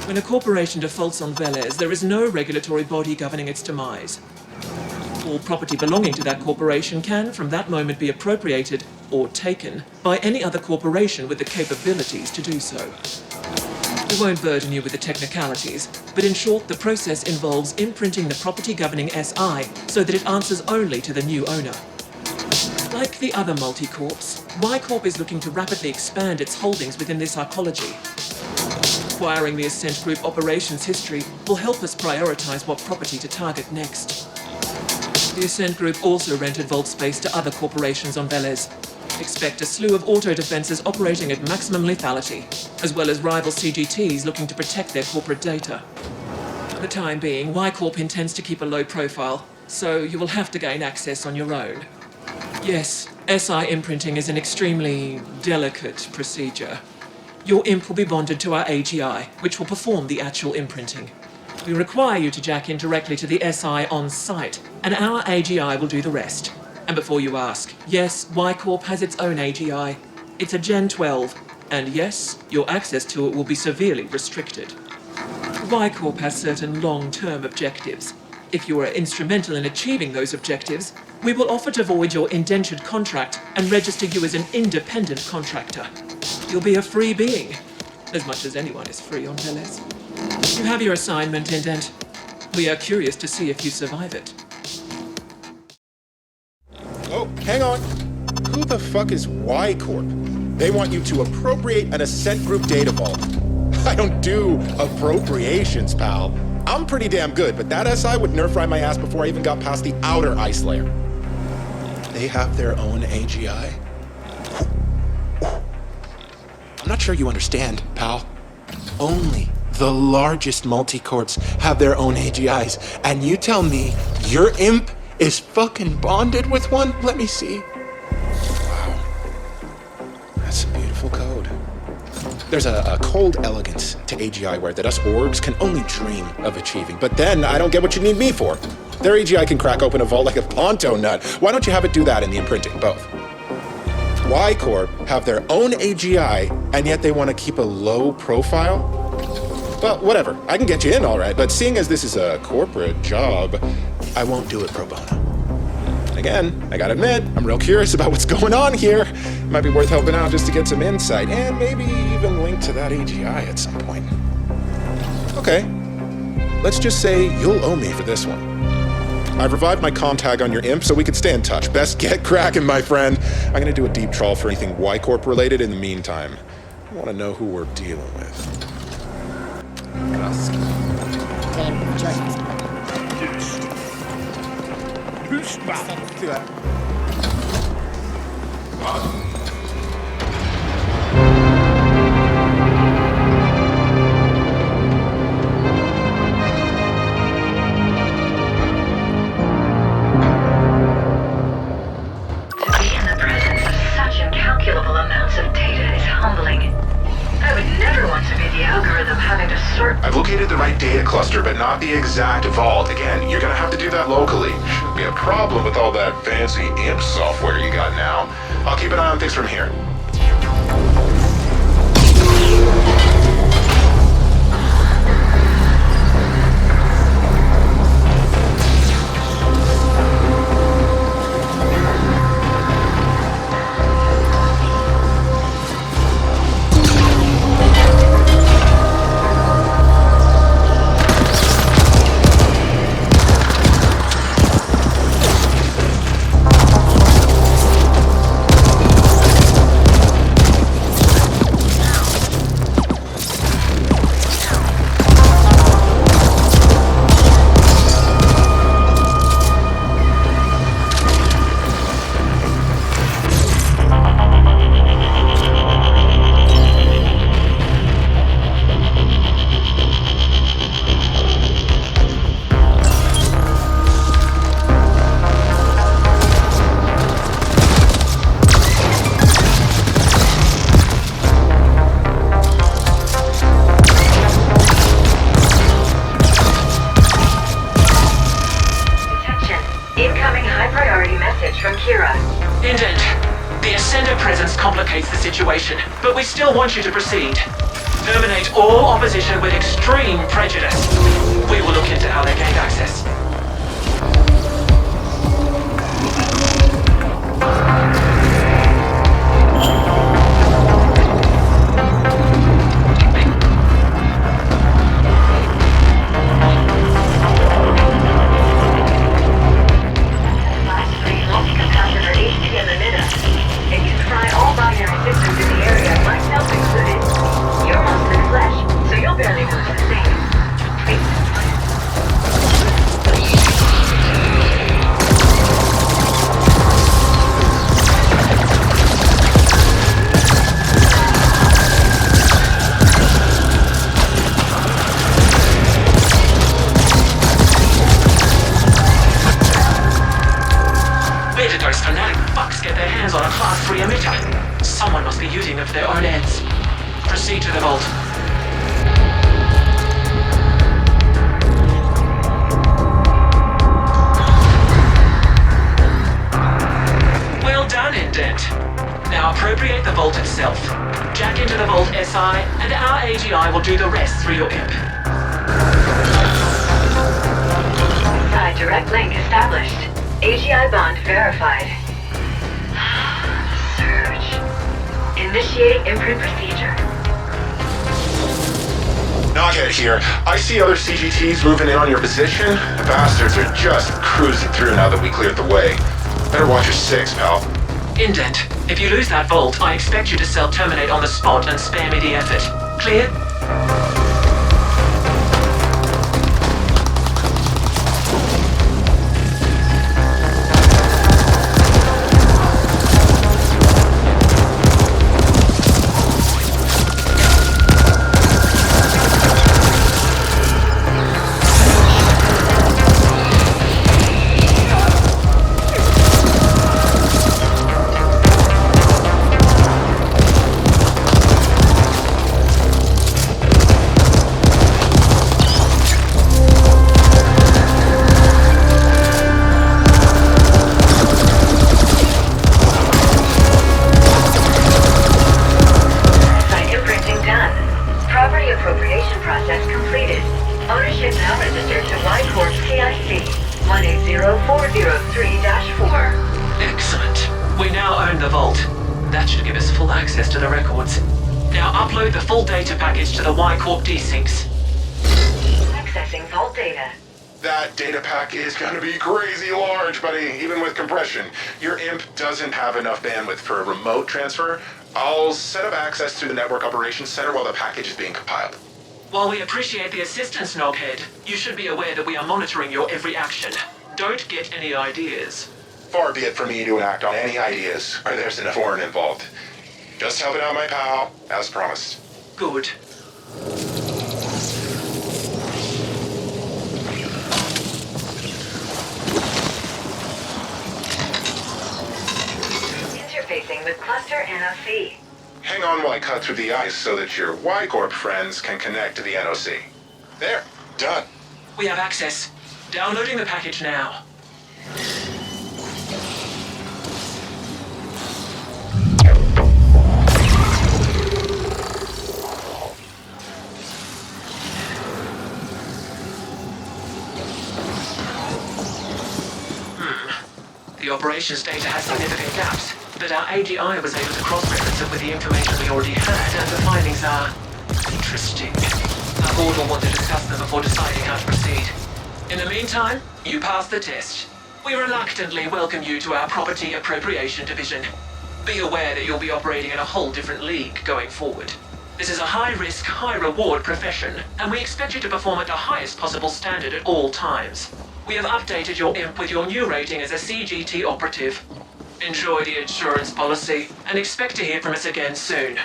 When a corporation defaults on Velez, there is no regulatory body governing its demise. All property belonging to that corporation can, from that moment, be appropriated or taken by any other corporation with the capabilities to do so. We won't burden you with the technicalities, but in short, the process involves imprinting the property governing SI so that it answers only to the new owner. Like the other multi-corps, Y-Corp is looking to rapidly expand its holdings within this arcology. Acquiring the Ascent Group operations history will help us prioritize what property to target next. The Ascent Group also rented vault space to other corporations on Velez. Expect a slew of auto-defenses operating at maximum lethality, as well as rival CGTs looking to protect their corporate data. For the time being, Y-Corp intends to keep a low profile, so you will have to gain access on your own. Yes, SI imprinting is an extremely delicate procedure. Your imp will be bonded to our AGI, which will perform the actual imprinting. We require you to jack in directly to the SI on site, and our AGI will do the rest. And before you ask, yes, Y-Corp has its own AGI. It's a Gen 12, and yes, your access to it will be severely restricted. Y-Corp has certain long-term objectives. If you are instrumental in achieving those objectives, we will offer to void your indentured contract and register you as an independent contractor. You'll be a free being, as much as anyone is free on Velez. You have your assignment, Indent. We are curious to see if you survive it. Oh, hang on. Who the fuck is Y-Corp? They want you to appropriate an Ascent Group data vault. I don't do appropriations, pal. I'm pretty damn good, but that SI would nerf ride my ass before I even got past the outer ice layer. They have their own AGI? I'm not sure you understand, pal. Only the largest multi-corps have their own AGIs, and you tell me your imp is fucking bonded with one? Let me see. Wow. That's some beautiful code. There's a cold elegance to AGI ware that us orgs can only dream of achieving. But then I don't get what you need me for. Their AGI can crack open a vault like a Ponto nut. Why don't you have it do that in the imprinting? Both. Y-Corp have their own AGI, and yet they want to keep a low profile? Well, whatever. I can get you in all right, but seeing as this is a corporate job, I won't do it pro bono. Again, I gotta admit, I'm real curious about what's going on here. It might be worth helping out just to get some insight, and maybe even link to that AGI at some point. Okay, let's just say you'll owe me for this one. I've revived my comm tag on your imp so we can stay in touch. Best get cracking, my friend. I'm gonna do a deep trawl for anything Y-Corp related in the meantime. I wanna know who we're dealing with. Do that. To be in the presence of such incalculable amounts of data is humbling. I would never want to be the algorithm having to sort. I've located the right data cluster, but not the exact vault. Again, you're gonna have to do that locally. Shouldn't be a problem with all that fancy imp software you got now. I'll keep an eye on things from here. Indent, the Ascender presence complicates the situation, but we still want you to proceed. Terminate all opposition with extreme prejudice. We will look into how they gained access. Someone must be using them for their own ends. Proceed to the vault. Well done, Indent. Now appropriate the vault itself. Jack into the vault SI, and our AGI will do the rest through your imp. Side direct link established. AGI bond verified. Initiate imprint procedure. Knockhead here. I see other CGTs moving in on your position. The bastards are just cruising through now that we cleared the way. Better watch your six, pal. Indent, if you lose that vault, I expect you to self-terminate on the spot and spare me the effort. Clear? Excellent. We now own the vault. That should give us full access to the records. Now upload the full data package to the Y-Corp D-Syncs. Accessing vault data. That data pack is gonna be crazy large, buddy, even with compression. Your imp doesn't have enough bandwidth for a remote transfer. I'll set up access to the Network Operations Center while the package is being compiled. While we appreciate the assistance, Noghead, you should be aware that we are monitoring your every action. Don't get any ideas. Far be it from me to act on any ideas where there's enough foreign involved. Just helping out my pal, as promised. Good. Interfacing with cluster NOC. Hang on while I cut through the ice so that your Y-Corp friends can connect to the NOC. There, done. We have access. Downloading the package now. The operations data has significant gaps, but our AGI was able to cross-reference it with the information we already had, and the findings are interesting. Our board will want to discuss them before deciding how to proceed. In the meantime, you passed the test. We reluctantly welcome you to our Property Appropriation Division. Be aware that you'll be operating in a whole different league going forward. This is a high-risk, high-reward profession, and we expect you to perform at the highest possible standard at all times. We have updated your imp with your new rating as a CGT operative. Enjoy the insurance policy, and expect to hear from us again soon.